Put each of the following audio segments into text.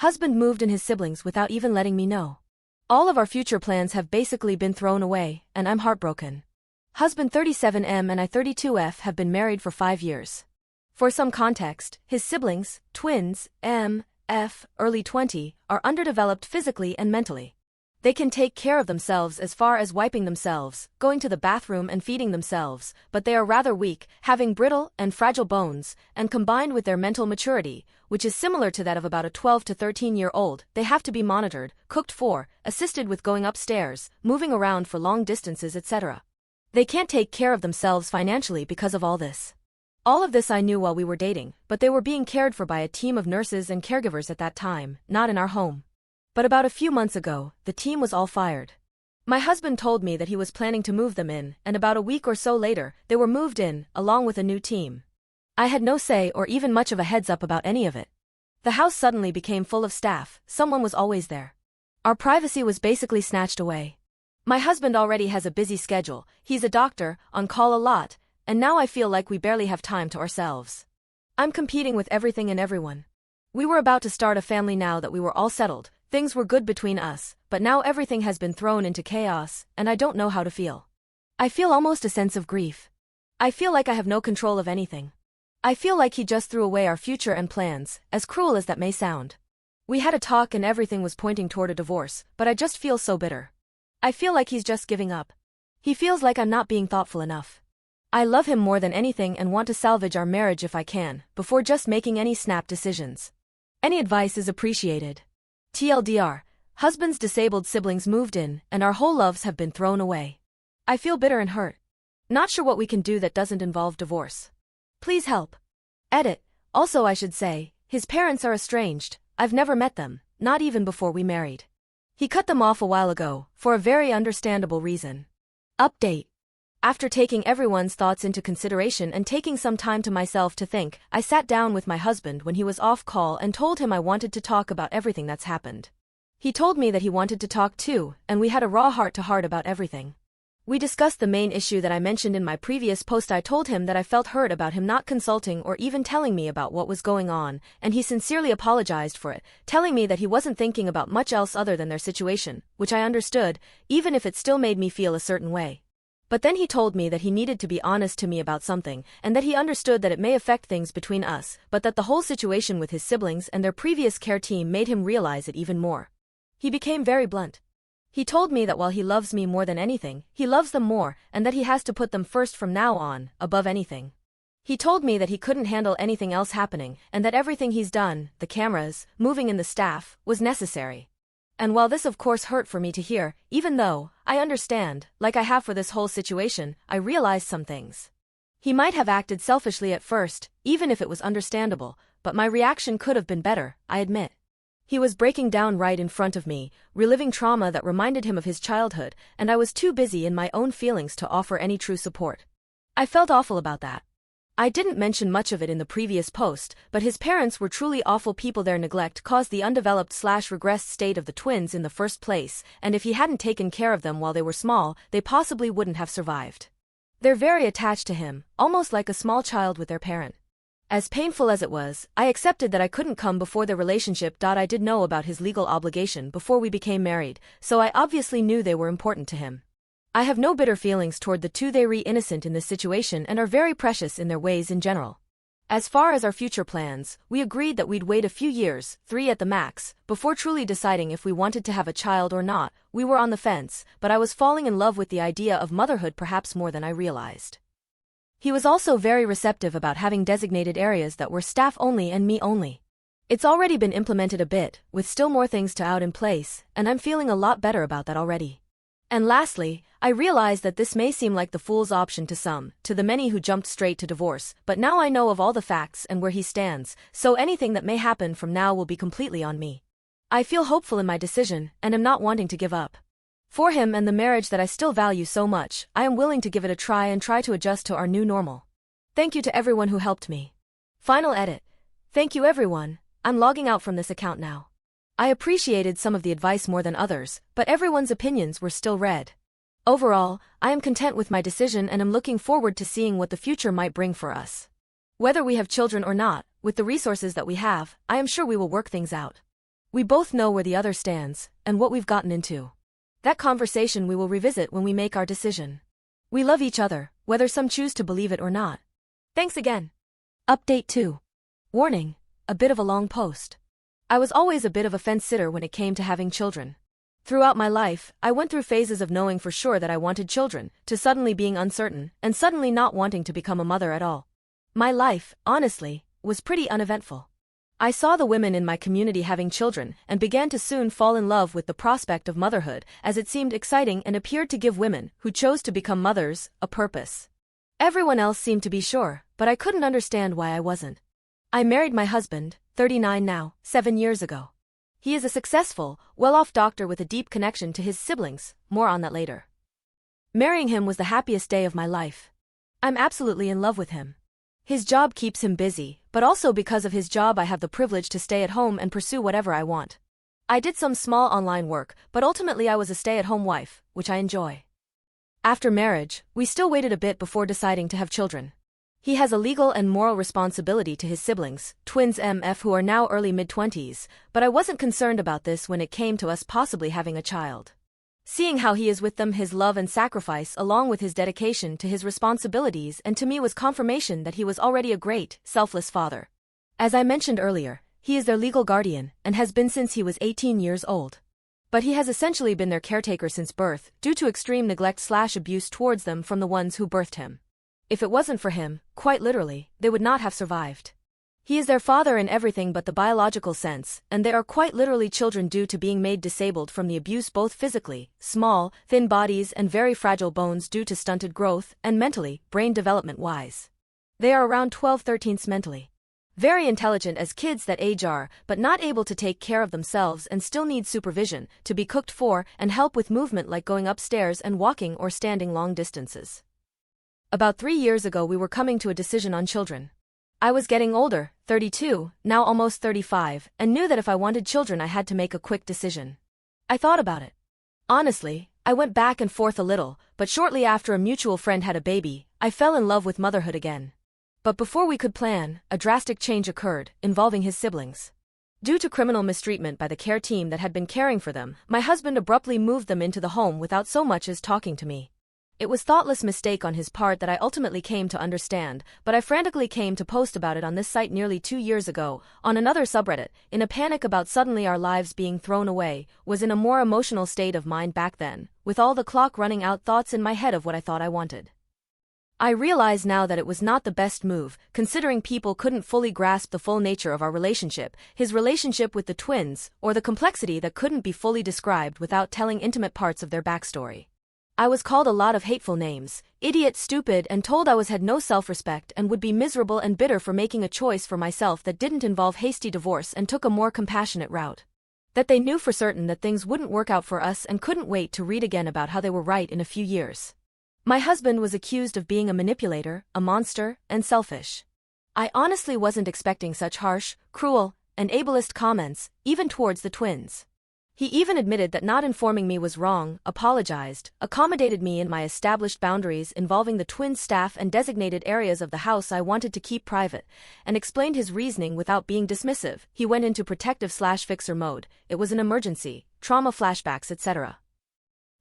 Husband moved in his siblings without even letting me know. All of our future plans have basically been thrown away, and I'm heartbroken. Husband 37M and I 32F have been married for 5 years. For some context, his siblings, twins, M, F, early 20, are underdeveloped physically and mentally. They can take care of themselves as far as wiping themselves, going to the bathroom and feeding themselves, but they are rather weak, having brittle and fragile bones, and combined with their mental maturity, which is similar to that of about a 12 to 13-year-old, they have to be monitored, cooked for, assisted with going upstairs, moving around for long distances, etc. They can't take care of themselves financially because of all this. All of this I knew while we were dating, but they were being cared for by a team of nurses and caregivers at that time, not in our home. But about a few months ago, the team was all fired. My husband told me that he was planning to move them in, and about a week or so later, they were moved in, along with a new team. I had no say or even much of a heads up about any of it. The house suddenly became full of staff, someone was always there. Our privacy was basically snatched away. My husband already has a busy schedule, he's a doctor, on call a lot, and now I feel like we barely have time to ourselves. I'm competing with everything and everyone. We were about to start a family now that we were all settled. Things were good between us, but now everything has been thrown into chaos, and I don't know how to feel. I feel almost a sense of grief. I feel like I have no control of anything. I feel like he just threw away our future and plans, as cruel as that may sound. We had a talk and everything was pointing toward a divorce, but I just feel so bitter. I feel like he's just giving up. He feels like I'm not being thoughtful enough. I love him more than anything and want to salvage our marriage if I can, before just making any snap decisions. Any advice is appreciated. TLDR, husband's disabled siblings moved in, and our whole loves have been thrown away. I feel bitter and hurt. Not sure what we can do that doesn't involve divorce. Please help. Edit. Also I should say, his parents are estranged, I've never met them, not even before we married. He cut them off a while ago, for a very understandable reason. Update. After taking everyone's thoughts into consideration and taking some time to myself to think, I sat down with my husband when he was off call and told him I wanted to talk about everything that's happened. He told me that he wanted to talk too, and we had a raw heart-to-heart about everything. We discussed the main issue that I mentioned in my previous post. I told him that I felt hurt about him not consulting or even telling me about what was going on, and he sincerely apologized for it, telling me that he wasn't thinking about much else other than their situation, which I understood, even if it still made me feel a certain way. But then he told me that he needed to be honest to me about something, and that he understood that it may affect things between us, but that the whole situation with his siblings and their previous care team made him realize it even more. He became very blunt. He told me that while he loves me more than anything, he loves them more, and that he has to put them first from now on, above anything. He told me that he couldn't handle anything else happening, and that everything he's done, the cameras, moving in the staff, was necessary. And while this of course hurt for me to hear, even though, I understand, like I have for this whole situation, I realized some things. He might have acted selfishly at first, even if it was understandable, but my reaction could have been better, I admit. He was breaking down right in front of me, reliving trauma that reminded him of his childhood, and I was too busy in my own feelings to offer any true support. I felt awful about that. I didn't mention much of it in the previous post, but his parents were truly awful people. Their neglect caused the undeveloped/regressed state of the twins in the first place, and if he hadn't taken care of them while they were small, they possibly wouldn't have survived. They're very attached to him, almost like a small child with their parent. As painful as it was, I accepted that I couldn't come before their relationship. I did know about his legal obligation before we became married, so I obviously knew they were important to him. I have no bitter feelings toward the two. They're innocent in this situation and are very precious in their ways in general. As far as our future plans, we agreed that we'd wait a few years, 3 at the max, before truly deciding if we wanted to have a child or not. We were on the fence, but I was falling in love with the idea of motherhood perhaps more than I realized. He was also very receptive about having designated areas that were staff only and me only. It's already been implemented a bit, with still more things to out in place, and I'm feeling a lot better about that already. And lastly, I realize that this may seem like the fool's option to some, to the many who jumped straight to divorce, but now I know of all the facts and where he stands, so anything that may happen from now will be completely on me. I feel hopeful in my decision, and am not wanting to give up. For him and the marriage that I still value so much, I am willing to give it a try and try to adjust to our new normal. Thank you to everyone who helped me. Final edit. Thank you everyone, I'm logging out from this account now. I appreciated some of the advice more than others, but everyone's opinions were still read. Overall, I am content with my decision and am looking forward to seeing what the future might bring for us. Whether we have children or not, with the resources that we have, I am sure we will work things out. We both know where the other stands, and what we've gotten into. That conversation we will revisit when we make our decision. We love each other, whether some choose to believe it or not. Thanks again. Update 2. Warning, a bit of a long post. I was always a bit of a fence-sitter when it came to having children. Throughout my life, I went through phases of knowing for sure that I wanted children, to suddenly being uncertain, and suddenly not wanting to become a mother at all. My life, honestly, was pretty uneventful. I saw the women in my community having children and began to soon fall in love with the prospect of motherhood, as it seemed exciting and appeared to give women who chose to become mothers a purpose. Everyone else seemed to be sure, but I couldn't understand why I wasn't. I married my husband, 39 now, 7 years ago. He is a successful, well-off doctor with a deep connection to his siblings, more on that later. Marrying him was the happiest day of my life. I'm absolutely in love with him. His job keeps him busy, but also because of his job I have the privilege to stay at home and pursue whatever I want. I did some small online work, but ultimately I was a stay-at-home wife, which I enjoy. After marriage, we still waited a bit before deciding to have children. He has a legal and moral responsibility to his siblings, twins MF who are now early mid-20s, but I wasn't concerned about this when it came to us possibly having a child. Seeing how he is with them, his love and sacrifice along with his dedication to his responsibilities and to me was confirmation that he was already a great, selfless father. As I mentioned earlier, he is their legal guardian and has been since he was 18 years old. But he has essentially been their caretaker since birth, due to extreme neglect/abuse towards them from the ones who birthed him. If it wasn't for him, quite literally, they would not have survived. He is their father in everything but the biological sense, and they are quite literally children due to being made disabled from the abuse both physically, small, thin bodies and very fragile bones due to stunted growth, and mentally, brain development-wise. They are around 12-13 mentally. Very intelligent as kids that age are, but not able to take care of themselves and still need supervision, to be cooked for, and help with movement like going upstairs and walking or standing long distances. About 3 years ago we were coming to a decision on children. I was getting older, 32, now almost 35, and knew that if I wanted children I had to make a quick decision. I thought about it. Honestly, I went back and forth a little, but shortly after a mutual friend had a baby, I fell in love with motherhood again. But before we could plan, a drastic change occurred, involving his siblings. Due to criminal mistreatment by the care team that had been caring for them, my husband abruptly moved them into the home without so much as talking to me. It was a thoughtless mistake on his part that I ultimately came to understand, but I frantically came to post about it on this site nearly 2 years ago, on another subreddit, in a panic about suddenly our lives being thrown away, was in a more emotional state of mind back then, with all the clock running out thoughts in my head of what I thought I wanted. I realize now that it was not the best move, considering people couldn't fully grasp the full nature of our relationship, his relationship with the twins, or the complexity that couldn't be fully described without telling intimate parts of their backstory. I was called a lot of hateful names, idiot, stupid, and told I had no self-respect and would be miserable and bitter for making a choice for myself that didn't involve hasty divorce and took a more compassionate route. That they knew for certain that things wouldn't work out for us and couldn't wait to read again about how they were right in a few years. My husband was accused of being a manipulator, a monster, and selfish. I honestly wasn't expecting such harsh, cruel, and ableist comments, even towards the twins. He even admitted that not informing me was wrong, apologized, accommodated me in my established boundaries involving the twins' staff and designated areas of the house I wanted to keep private, and explained his reasoning without being dismissive. He went into protective/fixer mode. It was an emergency, trauma flashbacks, etc.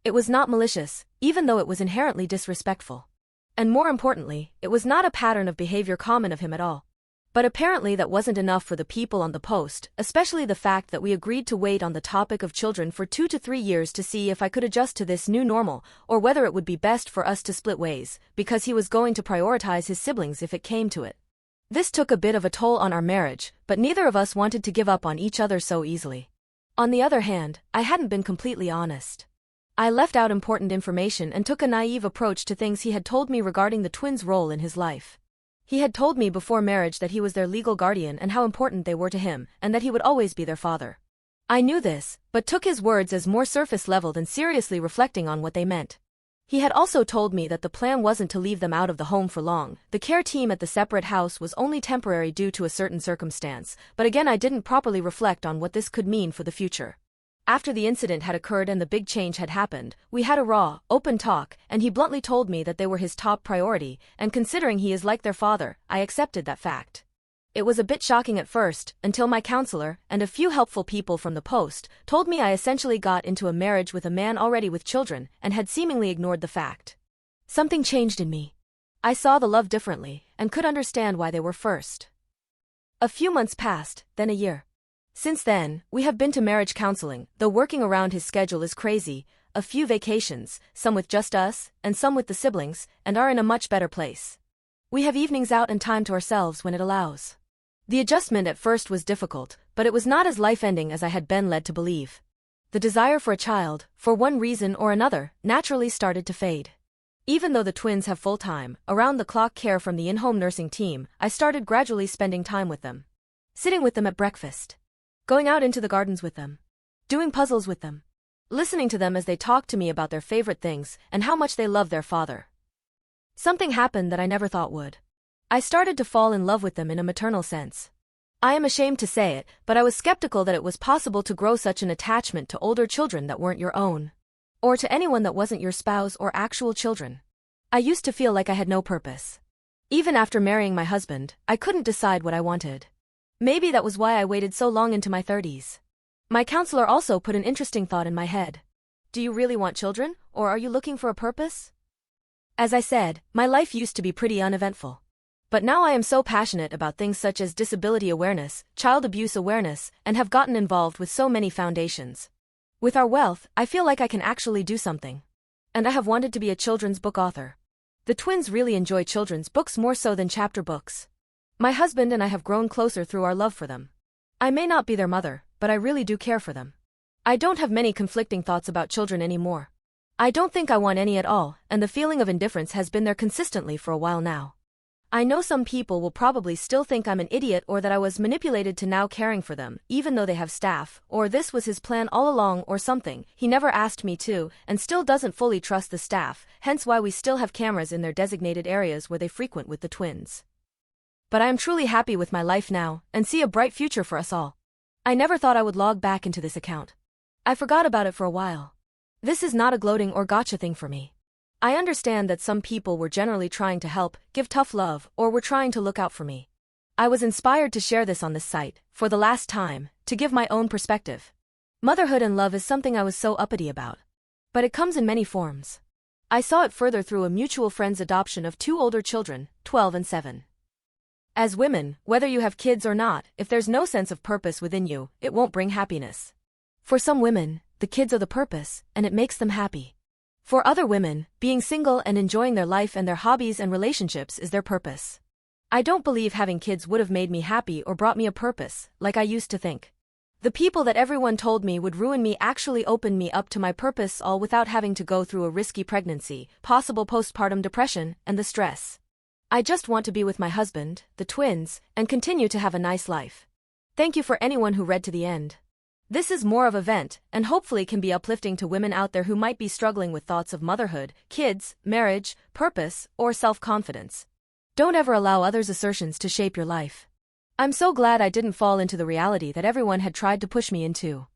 It was not malicious, even though it was inherently disrespectful. And more importantly, it was not a pattern of behavior common of him at all. But apparently that wasn't enough for the people on the post, especially the fact that we agreed to wait on the topic of children for 2 to 3 years to see if I could adjust to this new normal, or whether it would be best for us to split ways, because he was going to prioritize his siblings if it came to it. This took a bit of a toll on our marriage, but neither of us wanted to give up on each other so easily. On the other hand, I hadn't been completely honest. I left out important information and took a naive approach to things he had told me regarding the twins' role in his life. He had told me before marriage that he was their legal guardian and how important they were to him, and that he would always be their father. I knew this, but took his words as more surface level than seriously reflecting on what they meant. He had also told me that the plan wasn't to leave them out of the home for long. The care team at the separate house was only temporary due to a certain circumstance, but again I didn't properly reflect on what this could mean for the future. After the incident had occurred and the big change had happened, we had a raw, open talk, and he bluntly told me that they were his top priority, and considering he is like their father, I accepted that fact. It was a bit shocking at first, until my counselor and a few helpful people from the post told me I essentially got into a marriage with a man already with children and had seemingly ignored the fact. Something changed in me. I saw the love differently and could understand why they were first. A few months passed, then a year. Since then, we have been to marriage counseling, though working around his schedule is crazy, a few vacations, some with just us, and some with the siblings, and are in a much better place. We have evenings out and time to ourselves when it allows. The adjustment at first was difficult, but it was not as life-ending as I had been led to believe. The desire for a child, for one reason or another, naturally started to fade. Even though the twins have full-time, around-the-clock care from the in-home nursing team, I started gradually spending time with them. Sitting with them at breakfast. Going out into the gardens with them. Doing puzzles with them. Listening to them as they talked to me about their favorite things and how much they love their father. Something happened that I never thought would. I started to fall in love with them in a maternal sense. I am ashamed to say it, but I was skeptical that it was possible to grow such an attachment to older children that weren't your own. Or to anyone that wasn't your spouse or actual children. I used to feel like I had no purpose. Even after marrying my husband, I couldn't decide what I wanted. Maybe that was why I waited so long into my 30s. My counselor also put an interesting thought in my head. Do you really want children, or are you looking for a purpose? As I said, my life used to be pretty uneventful. But now I am so passionate about things such as disability awareness, child abuse awareness, and have gotten involved with so many foundations. With our wealth, I feel like I can actually do something. And I have wanted to be a children's book author. The twins really enjoy children's books more so than chapter books. My husband and I have grown closer through our love for them. I may not be their mother, but I really do care for them. I don't have many conflicting thoughts about children anymore. I don't think I want any at all, and the feeling of indifference has been there consistently for a while now. I know some people will probably still think I'm an idiot or that I was manipulated to now caring for them, even though they have staff, or this was his plan all along or something, he never asked me to, and still doesn't fully trust the staff, hence why we still have cameras in their designated areas where they frequent with the twins. But I am truly happy with my life now, and see a bright future for us all. I never thought I would log back into this account. I forgot about it for a while. This is not a gloating or gotcha thing for me. I understand that some people were generally trying to help, give tough love, or were trying to look out for me. I was inspired to share this on this site, for the last time, to give my own perspective. Motherhood and love is something I was so uppity about. But it comes in many forms. I saw it further through a mutual friend's adoption of 2 older children, 12 and 7. As women, whether you have kids or not, if there's no sense of purpose within you, it won't bring happiness. For some women, the kids are the purpose, and it makes them happy. For other women, being single and enjoying their life and their hobbies and relationships is their purpose. I don't believe having kids would have made me happy or brought me a purpose, like I used to think. The people that everyone told me would ruin me actually opened me up to my purpose, all without having to go through a risky pregnancy, possible postpartum depression, and the stress. I just want to be with my husband, the twins, and continue to have a nice life. Thank you for anyone who read to the end. This is more of a vent, and hopefully can be uplifting to women out there who might be struggling with thoughts of motherhood, kids, marriage, purpose, or self-confidence. Don't ever allow others' assertions to shape your life. I'm so glad I didn't fall into the reality that everyone had tried to push me into.